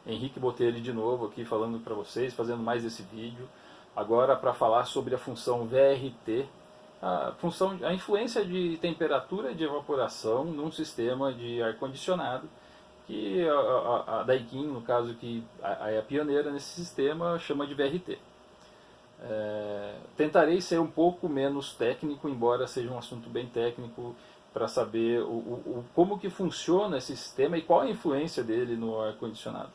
Henrique Botelho de novo aqui falando para vocês, fazendo mais esse vídeo. Agora para falar sobre a função VRT, a influência de temperatura de evaporação num sistema de ar-condicionado, que a Daikin, no caso que é a pioneira nesse sistema, chama de VRT. Tentarei ser um pouco menos técnico, embora seja um assunto bem técnico, para saber como que funciona esse sistema e qual a influência dele no ar-condicionado.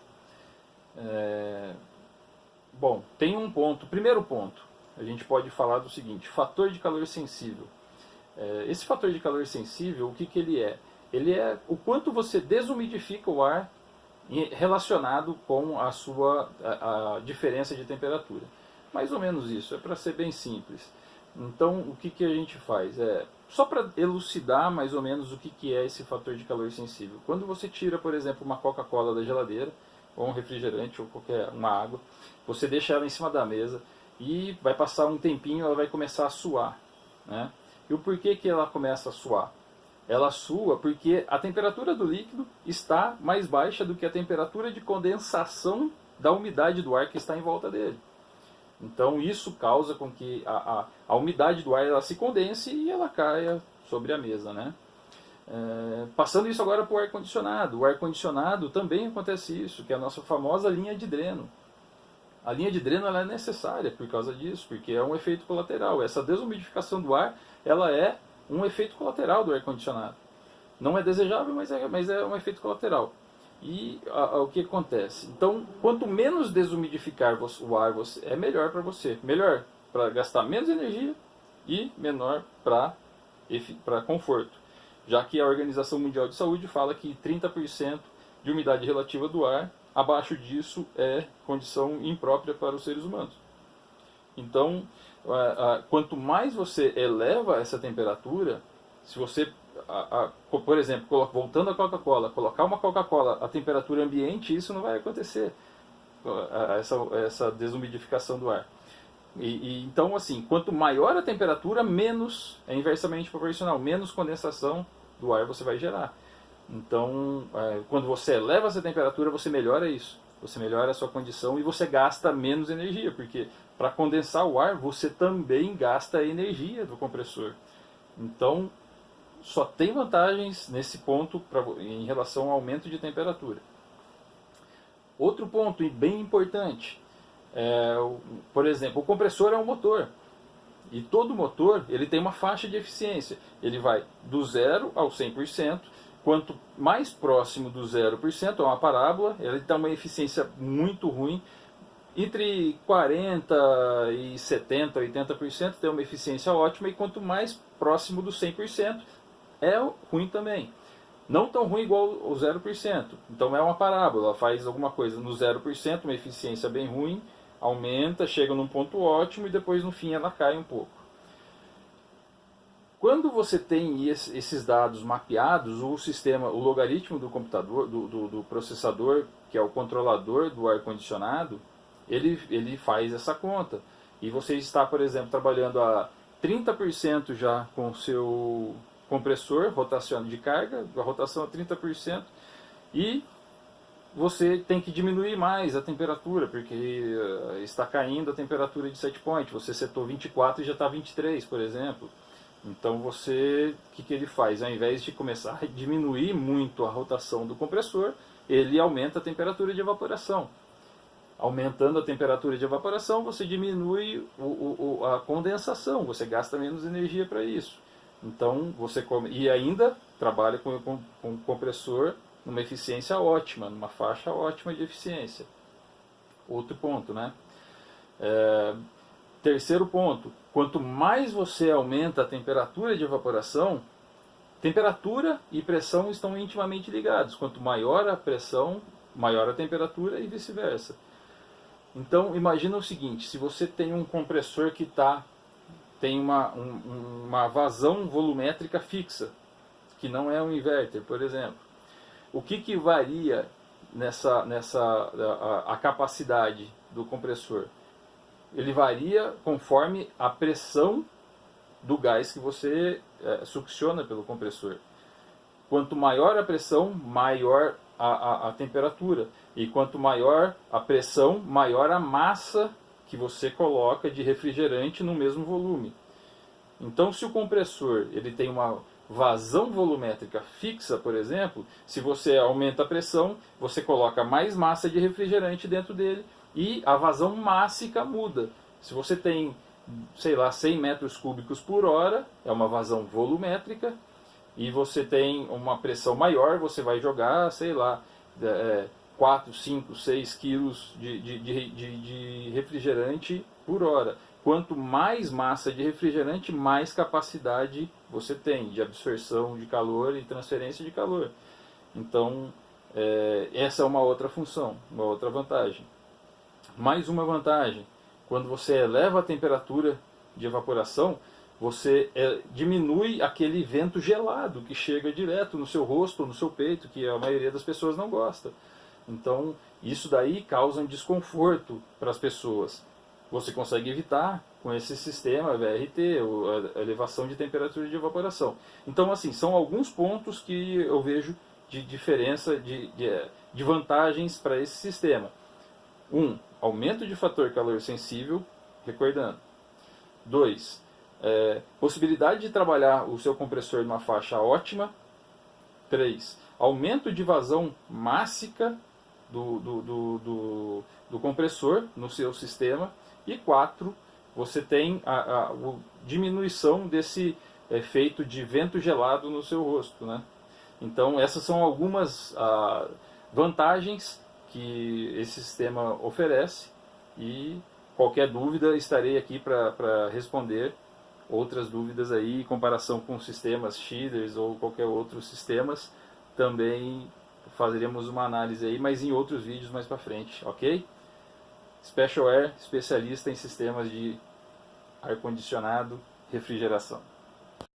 Bom, tem um ponto. Primeiro ponto, a gente pode falar do seguinte: fator de calor sensível. Esse fator de calor sensível, o que ele é? Ele é o quanto você desumidifica o ar relacionado com a diferença de temperatura. Mais ou menos isso, é para ser bem simples. Então, o que a gente faz? Só para elucidar mais ou menos o que é esse fator de calor sensível. Quando você tira, por exemplo, uma Coca-Cola da geladeira, ou um refrigerante, ou uma água, você deixa ela em cima da mesa e vai passar um tempinho, ela vai começar a suar, né? E o porquê que ela começa a suar? Ela sua porque a temperatura do líquido está mais baixa do que a temperatura de condensação da umidade do ar que está em volta dele. Então isso causa com que a umidade do ar ela se condense e ela caia sobre a mesa, né? Passando isso agora para o ar-condicionado. O ar-condicionado também acontece isso, que é a nossa famosa linha de dreno. A linha de dreno ela é necessária por causa disso, porque é um efeito colateral. Essa desumidificação do ar ela é um efeito colateral do ar-condicionado. Não é desejável, mas é um efeito colateral. E o que acontece? Então, quanto menos desumidificar o ar é melhor para você. Melhor para gastar menos energia e menor para conforto. Já que a Organização Mundial de Saúde fala que 30% de umidade relativa do ar, abaixo disso é condição imprópria para os seres humanos. Então, quanto mais você eleva essa temperatura, se você, por exemplo, voltando à Coca-Cola, colocar uma Coca-Cola a temperatura ambiente, isso não vai acontecer, essa desumidificação do ar. Então, assim, quanto maior a temperatura, menos, é inversamente proporcional, menos condensação do ar você vai gerar. Então, quando você eleva essa temperatura, você melhora isso. Você melhora a sua condição e você gasta menos energia, porque para condensar o ar, você também gasta a energia do compressor. Então, só tem vantagens nesse ponto em relação ao aumento de temperatura. Outro ponto bem importante, por exemplo, o compressor é um motor. E todo motor ele tem uma faixa de eficiência. Ele vai do 0 ao 100%. Quanto mais próximo do 0%, é uma parábola, ele tem uma eficiência muito ruim. Entre 40% e 70%, 80% tem uma eficiência ótima. E quanto mais próximo do 100%, é ruim também. Não tão ruim igual o 0%. Então é uma parábola, ela faz alguma coisa no 0%, uma eficiência bem ruim, aumenta, chega num ponto ótimo e depois no fim ela cai um pouco. Quando você tem esses dados mapeados, o sistema, o logaritmo do computador, do processador, que é o controlador do ar-condicionado, ele faz essa conta. E você está, por exemplo, trabalhando a 30% já com o seu compressor, rotação de carga, a rotação a 30%, e você tem que diminuir mais a temperatura, porque está caindo a temperatura de set point. Você setou 24 e já está 23, por exemplo. Então o que ele faz? Ao invés de começar a diminuir muito a rotação do compressor, ele aumenta a temperatura de evaporação. Aumentando a temperatura de evaporação, você diminui a condensação, você gasta menos energia para isso. Então e ainda trabalha com o compressor numa eficiência ótima, numa faixa ótima de eficiência. Outro ponto, né? Terceiro ponto, quanto mais você aumenta a temperatura de evaporação, temperatura e pressão estão intimamente ligados. Quanto maior a pressão, maior a temperatura e vice-versa. Então imagina o seguinte: se você tem um compressor que tem uma vazão volumétrica fixa, que não é um inverter, por exemplo, o que varia a capacidade do compressor? Ele varia conforme a pressão do gás que você succiona pelo compressor. Quanto maior a pressão, maior a temperatura. E quanto maior a pressão, maior a massa que você coloca de refrigerante no mesmo volume. Então, se o compressor ele tem uma vazão volumétrica fixa, por exemplo, se você aumenta a pressão, você coloca mais massa de refrigerante dentro dele e a vazão mássica muda. Se você tem, sei lá, 100 metros cúbicos por hora, é uma vazão volumétrica, e você tem uma pressão maior, você vai jogar, sei lá, 4, 5, 6 quilos de refrigerante por hora. Quanto mais massa de refrigerante, mais capacidade você tem de absorção de calor e transferência de calor. Então, essa é uma outra função, uma outra vantagem. Mais uma vantagem, quando você eleva a temperatura de evaporação, você diminui aquele vento gelado que chega direto no seu rosto ou no seu peito, que a maioria das pessoas não gosta. Então, isso daí causa um desconforto para as pessoas. Você consegue evitar com esse sistema VRT, a elevação de temperatura de evaporação. Então, assim, são alguns pontos que eu vejo de diferença, de vantagens para esse sistema. 1. Aumento de fator calor sensível, recordando. 2. Possibilidade de trabalhar o seu compressor numa faixa ótima. 3. Aumento de vazão mássica do compressor no seu sistema. E 4. Você tem a diminuição desse efeito de vento gelado no seu rosto, né? Então, essas são algumas vantagens que esse sistema oferece, e qualquer dúvida estarei aqui para responder outras dúvidas aí, em comparação com sistemas Schillers ou qualquer outros sistemas. Também faremos uma análise aí, mas em outros vídeos mais para frente, ok? Special Air, especialista em sistemas de ar-condicionado, refrigeração.